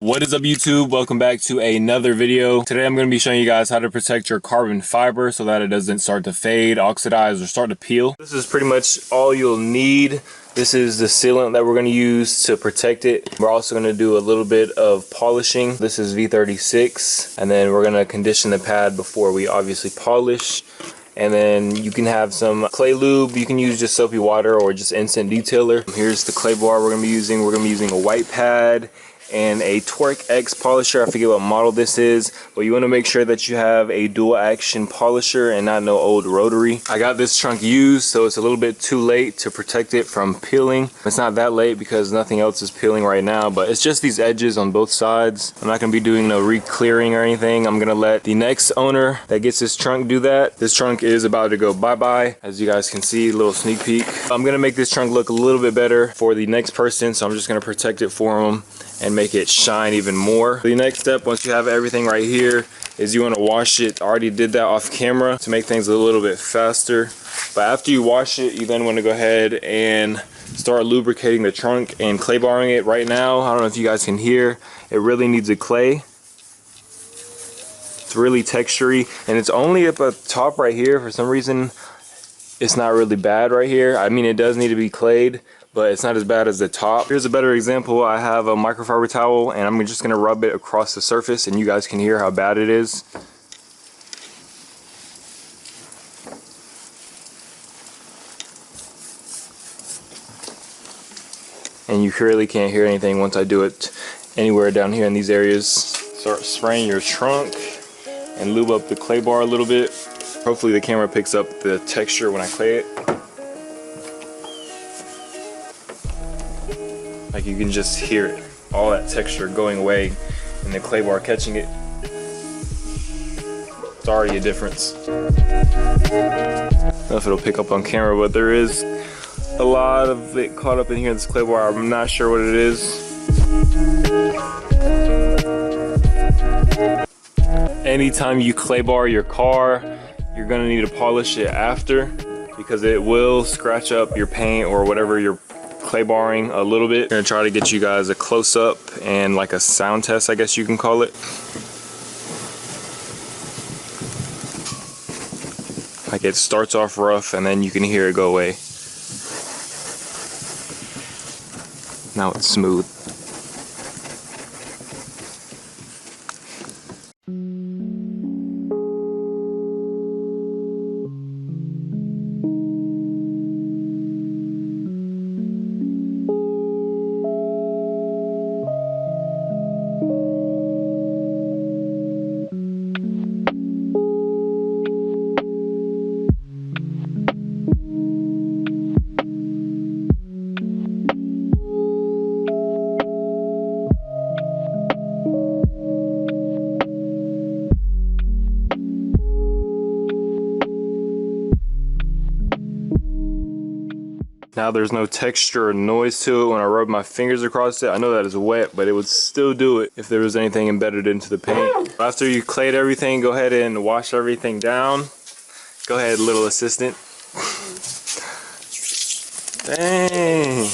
What is up, YouTube? Welcome back to another video. Today I'm going to be showing you guys how to protect your carbon fiber so that it doesn't start to fade, oxidize, or start to peel. This is pretty much all you'll need. This is the sealant that we're going to use to protect it. We're also going to do a little bit of polishing. This is V36, and then we're going to condition the pad before we obviously polish. And then you can have some clay lube. You can use just soapy water or just instant detailer. Here's the clay bar we're going to be using. We're going to be using a white pad and a Torque X polisher. I forget what model this is, but you want to make sure that you have a dual action polisher and not no old rotary. I got this trunk used, so it's a little bit too late to protect it from peeling. It's not that late because nothing else is peeling right now, but it's just these edges on both sides. I'm not going to be doing no re-clearing or anything. I'm going to let the next owner that gets this trunk do that. This trunk is about to go bye-bye. As you guys can see, a little sneak peek. I'm going to make this trunk look a little bit better for the next person, so I'm just going to protect it for them and make it shine even more. The next step, once you have everything right here, is you want to wash it. I already did that off camera to make things a little bit faster. But after you wash it, you then want to go ahead and start lubricating the trunk and clay barring it. Right now, I don't know if you guys can hear, it really needs a clay. It's really textury, and it's only up at the top right here. For some reason, it's not really bad right here. I mean, it does need to be clayed, but it's not as bad as the top. Here's a better example. I have a microfiber towel, and I'm just gonna rub it across the surface, and you guys can hear how bad it is. And you really can't hear anything once I do it anywhere down here in these areas. Start spraying your trunk and lube up the clay bar a little bit. Hopefully the camera picks up the texture when I clay it. Like, you can just hear it, all that texture going away and the clay bar catching it. It's already a difference. I don't know if it'll pick up on camera, but there is a lot of it caught up in here in this clay bar. I'm not sure what it is. Anytime you clay bar your car, you're gonna need to polish it after, because it will scratch up your paint or whatever you're clay barring a little bit. I'm gonna try to get you guys a close-up and like a sound test, I guess you can call it. Like, it starts off rough and then you can hear it go away. Now it's smooth. Now there's no texture or noise to it when I rub my fingers across it. I know that it's wet, but it would still do it if there was anything embedded into the paint. After you clayed everything, go ahead and wash everything down. Go ahead, little assistant. Dang.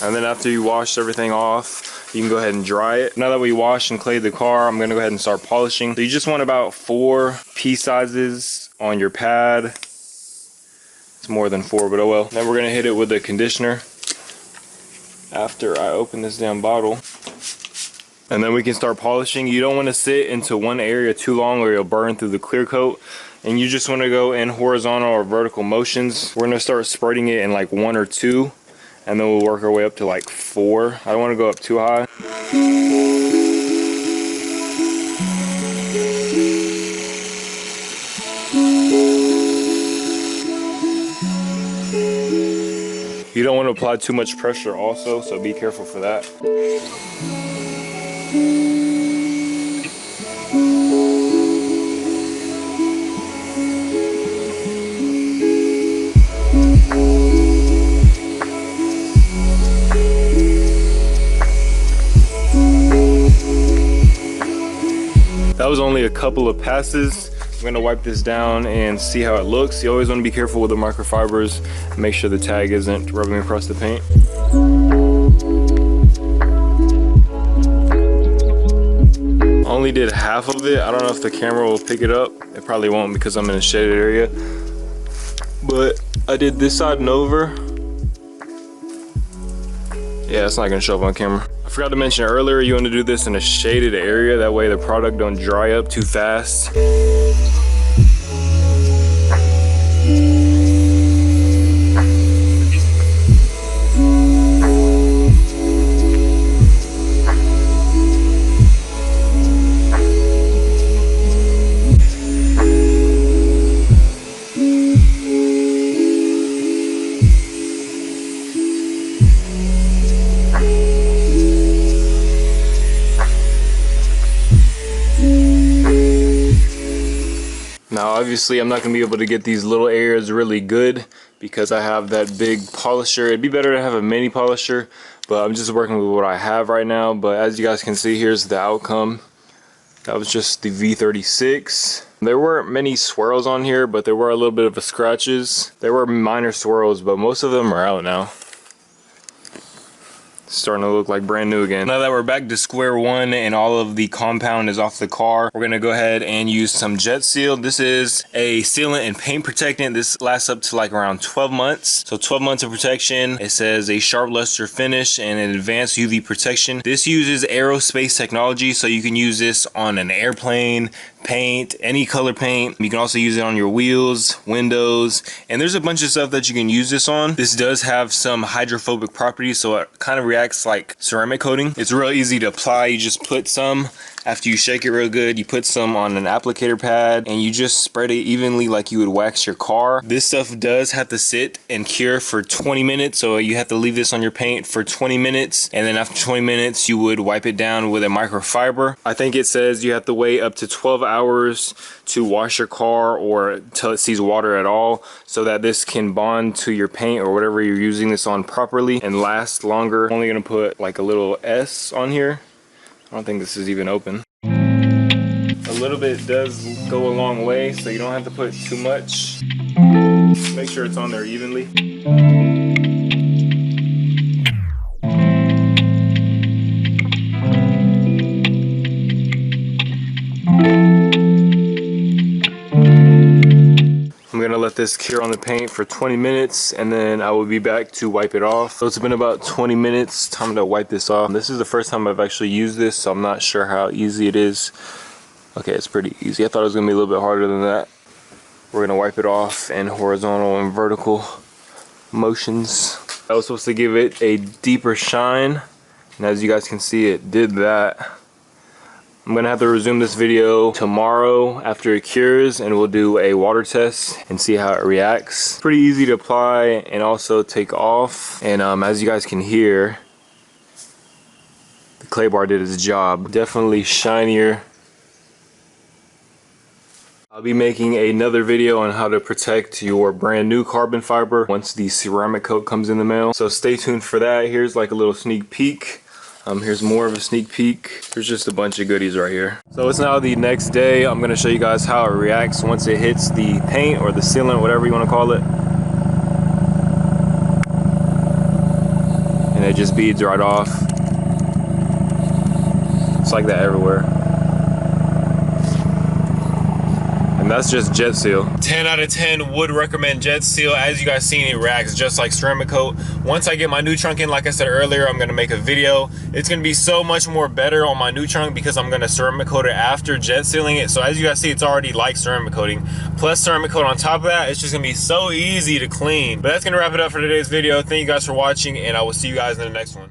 And then after you wash everything off, you can go ahead and dry it. Now that we washed and clayed the car, I'm gonna go ahead and start polishing. So you just want about 4 pea sizes on your pad. It's more than 4, but oh well. Then we're gonna hit it with the conditioner after I open this damn bottle. And then we can start polishing. You don't wanna sit into one area too long or you'll burn through the clear coat. And you just wanna go in horizontal or vertical motions. We're gonna start spreading it in like 1 or 2. And then we'll work our way up to like 4. I don't want to go up too high. You don't want to apply too much pressure also, so be careful for that. That was only a couple of passes. I'm gonna wipe this down and see how it looks. You always wanna be careful with the microfibers. Make sure the tag isn't rubbing across the paint. only did half of it. I don't know if the camera will pick it up. It probably won't because I'm in a shaded area. But I did this side and over. Yeah, it's not gonna show up on camera. I forgot to mention earlier, you want to do this in a shaded area. That way the product don't dry up too fast. Now obviously I'm not going to be able to get these little areas really good because I have that big polisher. It'd be better to have a mini polisher, but I'm just working with what I have right now. But as you guys can see, here's the outcome. That was just the V36. There weren't many swirls on here, but there were a little bit of scratches. There were minor swirls, but most of them are out now. Starting to look like brand new again. Now that we're back to square one and all of the compound is off the car, we're gonna go ahead and use some jet seal. This is a sealant and paint protectant. This lasts up to like around 12 months. So 12 months of protection. It says a sharp luster finish and an advanced UV protection. This uses aerospace technology, so you can use this on an airplane, paint, any color paint. You can also use it on your wheels, windows, and there's a bunch of stuff that you can use this on. This does have some hydrophobic properties, so it kind of reacts like ceramic coating. It's real easy to apply. You just put some, after you shake it real good, you put some on an applicator pad and you just spread it evenly like you would wax your car. This stuff does have to sit and cure for 20 minutes, so you have to leave this on your paint for 20 minutes, and then after 20 minutes you would wipe it down with a microfiber. I think it says you have to wait up to 12 hours to wash your car or until it sees water at all, so that this can bond to your paint or whatever you're using this on properly and last longer. I'm only gonna put like a little S on here. I don't think this is even open. A little bit does go a long way, so you don't have to put too much. Make sure it's on there evenly. I'm gonna let this cure on the paint for 20 minutes and then I will be back to wipe it off. So it's been about 20 minutes, time to wipe this off. This is the first time I've actually used this, so I'm not sure how easy it is. Okay, it's pretty easy. I thought it was gonna be a little bit harder than that. We're gonna wipe it off in horizontal and vertical motions. I was supposed to give it a deeper shine, and as you guys can see, it did that. I'm gonna have to resume this video tomorrow after it cures, and we'll do a water test and see how it reacts. Pretty easy to apply and also take off. And as you guys can hear, the clay bar did its job. Definitely shinier. I'll be making another video on how to protect your brand new carbon fiber once the ceramic coat comes in the mail. So stay tuned for that. Here's like a little sneak peek. Here's more of a sneak peek. There's just a bunch of goodies right here. So it's now the next day. I'm gonna show you guys how it reacts once it hits the paint or the sealant, whatever you wanna call it. And it just beads right off. It's like that everywhere. And that's just jet seal. 10 out of 10 would recommend jet seal. As you guys seen, it reacts just like ceramic coat. Once I get my new trunk in, like I said earlier, I'm gonna make a video. It's gonna be so much more better on my new trunk because I'm gonna ceramic coat it after jet sealing it. So as you guys see, it's already like ceramic coating. Plus ceramic coat on top of that, it's just gonna be so easy to clean. But that's gonna wrap it up for today's video. Thank you guys for watching, and I will see you guys in the next one.